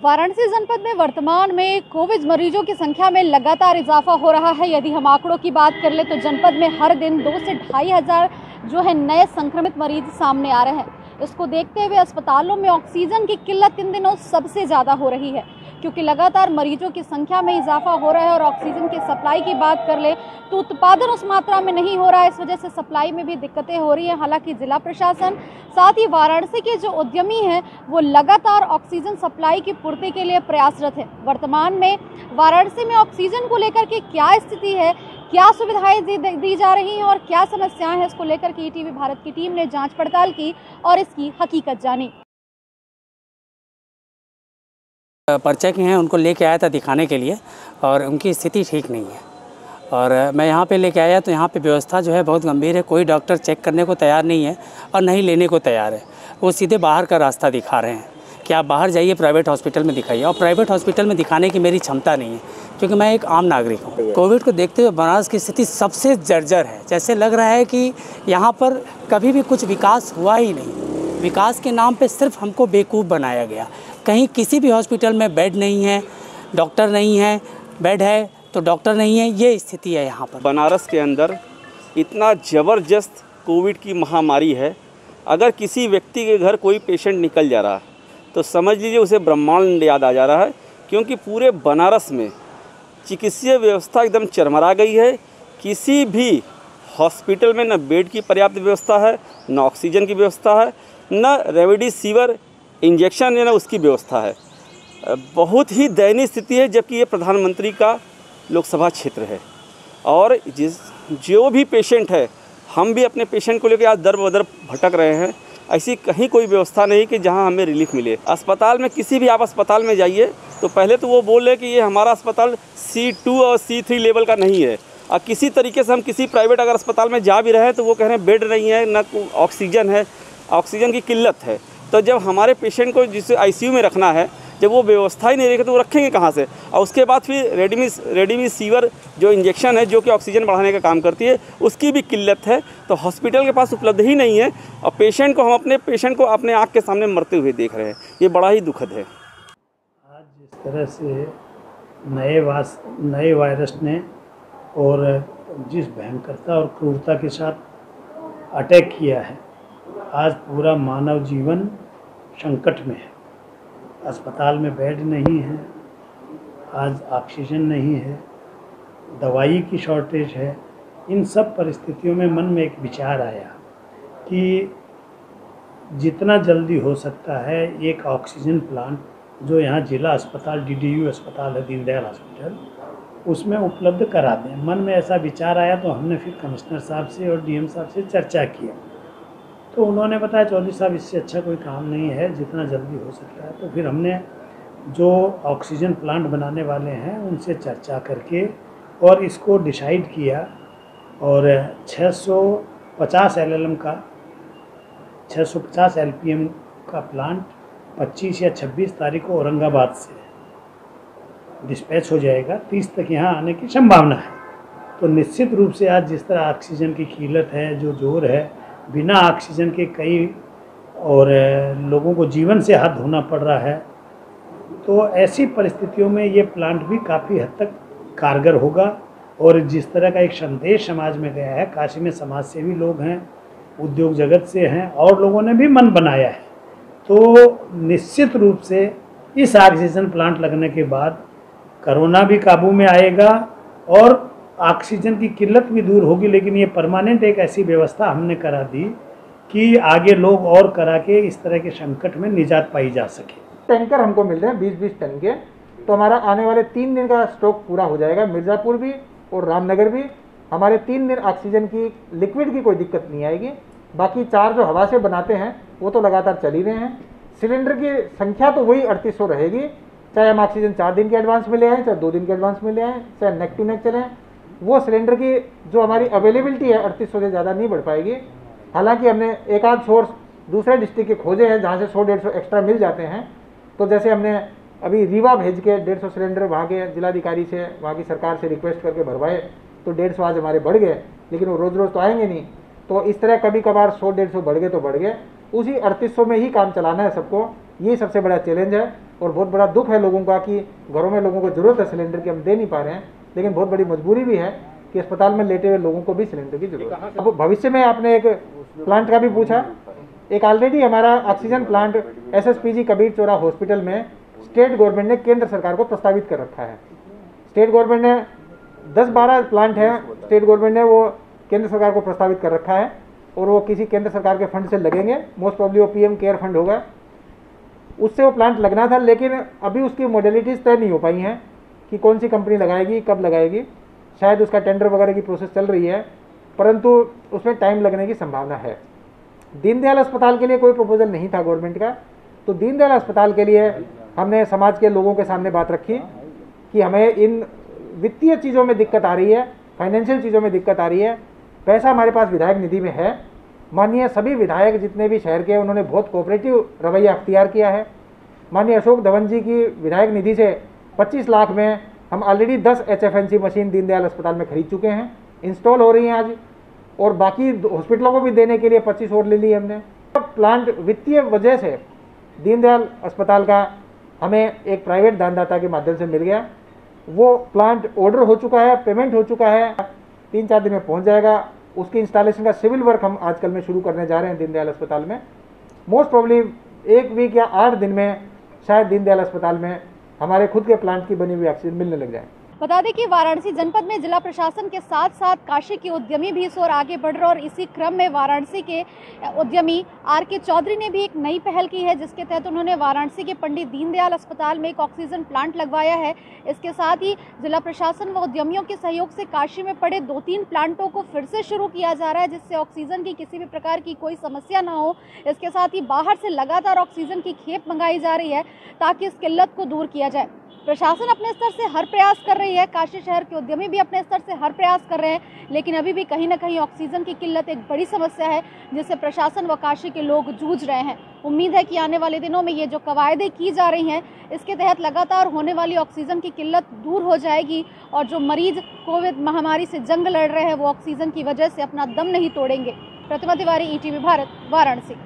वाराणसी जनपद में वर्तमान में कोविड मरीजों की संख्या में लगातार इजाफा हो रहा है। यदि हम आंकड़ों की बात कर ले तो जनपद में हर दिन 2 से 2,500 जो है नए संक्रमित मरीज सामने आ रहे हैं। इसको देखते हुए अस्पतालों में ऑक्सीजन की किल्लत इन दिनों सबसे ज़्यादा हो रही है, क्योंकि लगातार मरीजों की संख्या में इजाफा हो रहा है। और ऑक्सीजन की सप्लाई की बात कर ले तो उत्पादन उस मात्रा में नहीं हो रहा है, इस वजह से सप्लाई में भी दिक्कतें हो रही हैं। हालांकि जिला प्रशासन साथ ही वाराणसी के जो उद्यमी हैं वो लगातार ऑक्सीजन सप्लाई की पूर्ति के लिए प्रयासरत है। वर्तमान में वाराणसी में ऑक्सीजन को लेकर के क्या स्थिति है, क्या सुविधाएं दी जा रही हैं और क्या समस्याएं हैं, इसको लेकर के ईटीवी भारत की टीम ने जांच पड़ताल की और इसकी हकीकत जानी। परिचय हैं उनको लेके आया था दिखाने के लिए और उनकी स्थिति ठीक नहीं है और मैं यहाँ पे लेके आया तो यहाँ पे व्यवस्था जो है बहुत गंभीर है। कोई डॉक्टर चेक करने को तैयार नहीं है और नहीं लेने को तैयार है। वो सीधे बाहर का रास्ता दिखा रहे हैं कि आप बाहर जाइए, प्राइवेट हॉस्पिटल में दिखाइए। और प्राइवेट हॉस्पिटल में दिखाने की मेरी क्षमता नहीं है, क्योंकि मैं एक आम नागरिक हूँ। कोविड को देखते हुए बनारस की स्थिति सबसे जर्जर है। जैसे लग रहा है कि यहाँ पर कभी भी कुछ विकास हुआ ही नहीं। विकास के नाम पर सिर्फ हमको बेवकूफ़ बनाया गया। कहीं किसी भी हॉस्पिटल में बेड नहीं है, डॉक्टर नहीं है, बेड है तो डॉक्टर नहीं है, ये स्थिति है यहाँ पर। बनारस के अंदर इतना ज़बरदस्त कोविड की महामारी है। अगर किसी व्यक्ति के घर कोई पेशेंट निकल जा रहा है तो समझ लीजिए उसे ब्रह्मांड याद आ जा रहा है, क्योंकि पूरे बनारस में चिकित्सीय व्यवस्था एकदम चरमरा गई है। किसी भी हॉस्पिटल में न बेड की पर्याप्त व्यवस्था है, न ऑक्सीजन की व्यवस्था है, न रेमडेसिविर इंजेक्शन है, ना उसकी व्यवस्था है। बहुत ही दयनीय स्थिति है, जबकि ये प्रधानमंत्री का लोकसभा क्षेत्र है। और जो भी पेशेंट है, हम भी अपने पेशेंट को लेकर आज दर बदर भटक रहे हैं। ऐसी कहीं कोई व्यवस्था नहीं कि जहां हमें रिलीफ मिले। अस्पताल में किसी भी आप अस्पताल में जाइए तो पहले तो वो बोल रहे कि ये हमारा अस्पताल C2 और C3 लेवल का नहीं है। और किसी तरीके से हम किसी प्राइवेट अगर अस्पताल में जा भी रहे हैं तो वो कह रहे हैं बेड नहीं है, ना ऑक्सीजन है, ऑक्सीजन की किल्लत है। तो जब हमारे पेशेंट को जिसे ICU में रखना है, जब वो व्यवस्था ही नहीं रहेगी तो वो रखेंगे कहाँ से। और उसके बाद फिर रेमडेसिविर जो इंजेक्शन है, जो कि ऑक्सीजन बढ़ाने का काम करती है, उसकी भी किल्लत है। तो हॉस्पिटल के पास उपलब्ध ही नहीं है और पेशेंट को हम अपने पेशेंट को अपने आँख के सामने मरते हुए देख रहे हैं। ये बड़ा ही दुखद है। आज जिस तरह से नए वायरस ने और जिस भयंकरता और क्रूरता के साथ अटैक किया है, आज पूरा मानव जीवन संकट में है। अस्पताल में बेड नहीं है, आज ऑक्सीजन नहीं है, दवाई की शॉर्टेज है। इन सब परिस्थितियों में मन में एक विचार आया कि जितना जल्दी हो सकता है एक ऑक्सीजन प्लांट जो यहाँ जिला अस्पताल DDU अस्पताल है, दीनदयाल हॉस्पिटल, उसमें उपलब्ध करा दें। मन में ऐसा विचार आया तो हमने फिर कमिश्नर साहब से और DM साहब से चर्चा किया तो उन्होंने बताया चौधरी साहब इससे अच्छा कोई काम नहीं है, जितना जल्दी हो सकता है। तो फिर हमने जो ऑक्सीजन प्लांट बनाने वाले हैं उनसे चर्चा करके और इसको डिसाइड किया और 650 LLM का 650 LPM का प्लांट 25 या 26 तारीख को औरंगाबाद से डिस्पैच हो जाएगा। 30 तक यहाँ आने की संभावना है। तो निश्चित रूप से आज जिस तरह ऑक्सीजन की किल्लत है, जो जोर है, बिना ऑक्सीजन के कई और लोगों को जीवन से हाथ धोना पड़ रहा है, तो ऐसी परिस्थितियों में ये प्लांट भी काफ़ी हद तक कारगर होगा। और जिस तरह का एक संदेश समाज में गया है, काशी में समाज सेवी लोग हैं, उद्योग जगत से हैं और लोगों ने भी मन बनाया है, तो निश्चित रूप से इस ऑक्सीजन प्लांट लगने के बाद कोरोना भी काबू में आएगा और ऑक्सीजन की किल्लत भी दूर होगी। लेकिन ये परमानेंट एक ऐसी व्यवस्था हमने करा दी कि आगे लोग और करा के इस तरह के संकट में निजात पाई जा सके। टैंकर हमको मिल रहे हैं 20-20 टन के, तो हमारा आने वाले 3 दिन का स्टॉक पूरा हो जाएगा। मिर्ज़ापुर भी और रामनगर भी हमारे 3 दिन ऑक्सीजन की लिक्विड की कोई दिक्कत नहीं आएगी। बाकी 4 जो हवा से बनाते हैं वो तो लगातार चल ही रहे हैं। सिलेंडर की संख्या तो वही 3800 रहेगी, चाहे हम ऑक्सीजन 4 दिन के एडवांस में ले आएँ, चाहे 2 दिन के एडवांस में ले आएँ, चाहे नेक टू नेक चलें। वो सिलेंडर की जो हमारी अवेलेबिलिटी है 3800 से ज़्यादा नहीं बढ़ पाएगी। हालांकि हमने एक आध सोर्स दूसरे डिस्ट्रिक्ट के खोजे हैं जहाँ से 100-150 एक्स्ट्रा मिल जाते हैं। तो जैसे हमने अभी रीवा भेज के 150 सिलेंडर वहाँ के जिलाधिकारी से, वहाँ की सरकार से रिक्वेस्ट करके भरवाए, तो 150 आज हमारे बढ़ गए। लेकिन वो रोज़ रोज़ तो आएंगे नहीं, तो इस तरह कभी कभार 100-150 बढ़ गए तो बढ़ गए। उसी 3800 में ही काम चलाना है सबको, ये सबसे बड़ा चैलेंज है। और बहुत बड़ा दुख है लोगों का कि घरों में लोगों को ज़रूरत है सिलेंडर की, हम दे नहीं पा रहे हैं, लेकिन बहुत बड़ी मजबूरी भी है कि अस्पताल में लेटे हुए लोगों को भी सिलेंडर की जरूरत है। अब भविष्य में आपने एक प्लांट का भी पूछा, एक ऑलरेडी हमारा oxygen plant SSPG Kabir Chaura hospital में स्टेट गवर्नमेंट ने केंद्र सरकार को प्रस्तावित कर रखा है। स्टेट गवर्नमेंट ने 10-12 प्लांट हैं, स्टेट गवर्नमेंट ने वो केंद्र सरकार को प्रस्तावित कर रखा है और वो किसी केंद्र सरकार के फंड से लगेंगे, मोस्ट प्रॉब्ली वो PM केयर फंड होगा, उससे वो प्लांट लगना था, लेकिन अभी उसकी मॉडलिटीज़ तय नहीं हो पाई हैं कि कौन सी कंपनी लगाएगी, कब लगाएगी। शायद उसका टेंडर वगैरह की प्रोसेस चल रही है, परंतु उसमें टाइम लगने की संभावना है। दीनदयाल अस्पताल के लिए कोई प्रपोजल नहीं था गवर्नमेंट का, तो दीनदयाल अस्पताल के लिए हमने समाज के लोगों के सामने बात रखी कि हमें इन वित्तीय चीज़ों में दिक्कत आ रही है, फाइनेंशियल चीज़ों में दिक्कत आ रही है, पैसा हमारे पास विधायक निधि में है। माननीय सभी विधायक जितने भी शहर के, उन्होंने बहुत कोऑपरेटिव रवैया अख्तियार किया है। माननीय अशोक धवन जी की विधायक निधि से 25 लाख में हम ऑलरेडी 10 HFNC मशीन दीनदयाल अस्पताल में खरीद चुके हैं, इंस्टॉल हो रही हैं आज, और बाकी हॉस्पिटलों को भी देने के लिए 25 और ले ली हमने। प्लांट वित्तीय वजह से दीनदयाल अस्पताल का हमें एक प्राइवेट दानदाता के माध्यम से मिल गया। वो प्लांट ऑर्डर हो चुका है, पेमेंट हो चुका है, 3-4 दिन में पहुंच जाएगा। उसकी इंस्टॉलेशन का सिविल वर्क हम आजकल में शुरू करने जा रहे हैं दीनदयाल अस्पताल में। मोस्ट प्रॉब्ली 1 वीक या 8 दिन में शायद दीनदयाल अस्पताल में हमारे खुद के प्लांट की बनी हुई ऑक्सीजन मिलने लग जाए। बता दें कि वाराणसी जनपद में जिला प्रशासन के साथ साथ काशी के उद्यमी भी इस ओर आगे बढ़ रहे और इसी क्रम में वाराणसी के उद्यमी RK चौधरी ने भी एक नई पहल की है, जिसके तहत उन्होंने वाराणसी के पंडित दीनदयाल अस्पताल में एक ऑक्सीजन प्लांट लगवाया है। इसके साथ ही जिला प्रशासन व उद्यमियों के सहयोग से काशी में पड़े 2-3 प्लांटों को फिर से शुरू किया जा रहा है, जिससे ऑक्सीजन की किसी भी प्रकार की कोई समस्या ना हो। इसके साथ ही बाहर से लगातार ऑक्सीजन की खेप मंगाई जा रही है ताकि इस किल्लत को दूर किया जाए। प्रशासन अपने स्तर से हर प्रयास कर रही है, काशी शहर के उद्यमी भी अपने स्तर से हर प्रयास कर रहे हैं, लेकिन अभी भी कहीं ना कहीं ऑक्सीजन की किल्लत एक बड़ी समस्या है जिससे प्रशासन व काशी के लोग जूझ रहे हैं। उम्मीद है कि आने वाले दिनों में ये जो कवायदें की जा रही हैं, इसके तहत लगातार होने वाली ऑक्सीजन की किल्लत दूर हो जाएगी और जो मरीज कोविड महामारी से जंग लड़ रहे हैं वो ऑक्सीजन की वजह से अपना दम नहीं तोड़ेंगे। प्रतिमा तिवारी, ETV भारत, वाराणसी।